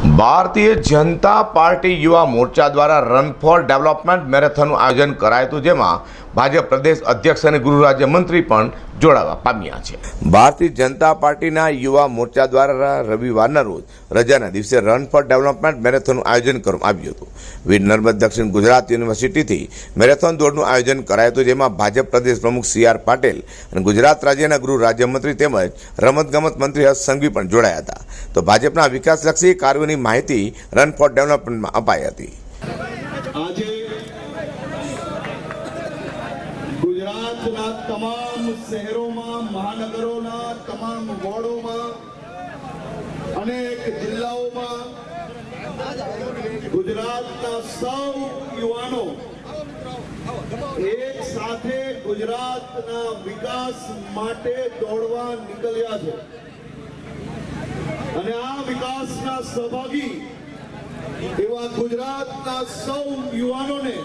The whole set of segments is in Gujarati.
ભારતીય જનતા પાર્ટી યુવા મોરચા દ્વારા રન ફોર ડેવલપમેન્ટ મેરેથોનનું આયોજન કરાયું હતું, જેમાં ભાજપ પ્રદેશ અધ્યક્ષ અને ગૃહ રાજ્યમંત્રી પણ જોડાવા પામ્યા છે। ભારતીય જનતા પાર્ટીના યુવા મોરચા દ્વારા રવિવારના રોજ રજાના દિવસે રન ફોર ડેવલપમેન્ટ મેરેથોનનું આયોજન કરવામાં આવ્યું હતું। વીર નર્મદ દક્ષિણ ગુજરાત યુનિવર્સિટીથી મેરેથોન દોડનું આયોજન કરાયું હતું, જેમાં ભાજપ પ્રદેશ પ્રમુખ CR પાટીલ અને ગુજરાત રાજ્યના ગૃહ રાજ્યમંત્રી તેમજ રમતગમત મંત્રી હર્ષ સંઘવી પણ જોડાયા હતા। તો ભાજપના વિકાસલક્ષી કાર્યોની માહિતી રન ફોર ડેવલપમેન્ટમાં અપાઈ હતી। આજે ગુજરાતના તમામ શહેરોમાં, મહાનગરોના તમામ વોર્ડોમાં, અનેક જિલ્લાઓમાં ગુજરાતના સૌ યુવાનો એક સાથે ગુજરાતના વિકાસ માટે દોડવા નીકળ્યા છે અને આ વિકાસના સહભાગી એવા ગુજરાતના સૌ યુવાનોને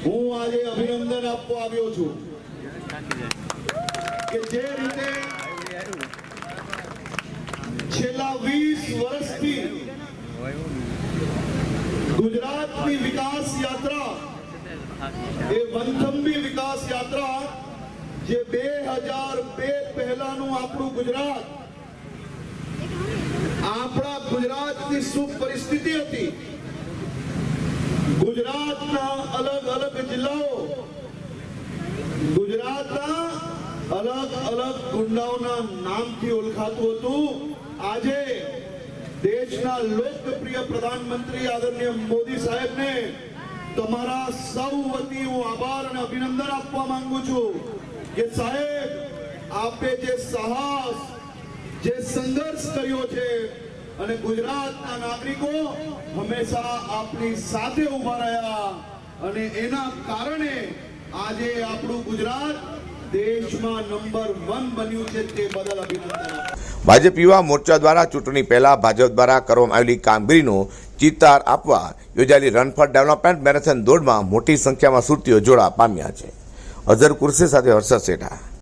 હું આજે અભિનંદન આપવા આવ્યો છું કે જે રીતે છેલ્લા 20 વર્ષથી ગુજરાતની વિકાસ યાત્રા એ વનથંભી વિકાસ યાત્રા જે 2002 પહેલાનું આપણું ગુજરાત, આપણા ગુજરાતની શું પરિસ્થિતિ હતી, ગુજરાતના અલગ અલગ જિલ્લાઓ, ગુજરાતના અલગ અલગ ગુંડાઓના નામથી ઓળખાતું હતું, આજે દેશના લોકપ્રિય પ્રધાનમંત્રી આદરણીય મોદી સાહેબને તમારા સૌ વતી હું આભાર અને અભિનંદન આપવા માંગુ છું કે સાહેબ, આપે જે સાહસ, જે સંઘર્ષ કર્યો છે અને ગુજરાતના નાગરિકો હંમેશા આપની સાથે ઉભા રહ્યા અને એના કારણે આજે આપણું ગુજરાત દેશમાં નંબર 1 બન્યું છે। તે બદલ અભિનંદન। ભાજપ યુવા મોરચા દ્વારા ચૂંટણી પહેલા ભાજપ દ્વારા કરવામાં આવેલી કામગીરીનો ચિતાર આપવા યોજાયેલી રન ફોર ડેવલપમેન્ટ મેરેથોન દોડમાં મોટી સંખ્યામાં સુરતીઓ જોડાવા પામ્યા છે। અઝર કુર્સી સાથે હર્ષદ સેઠા।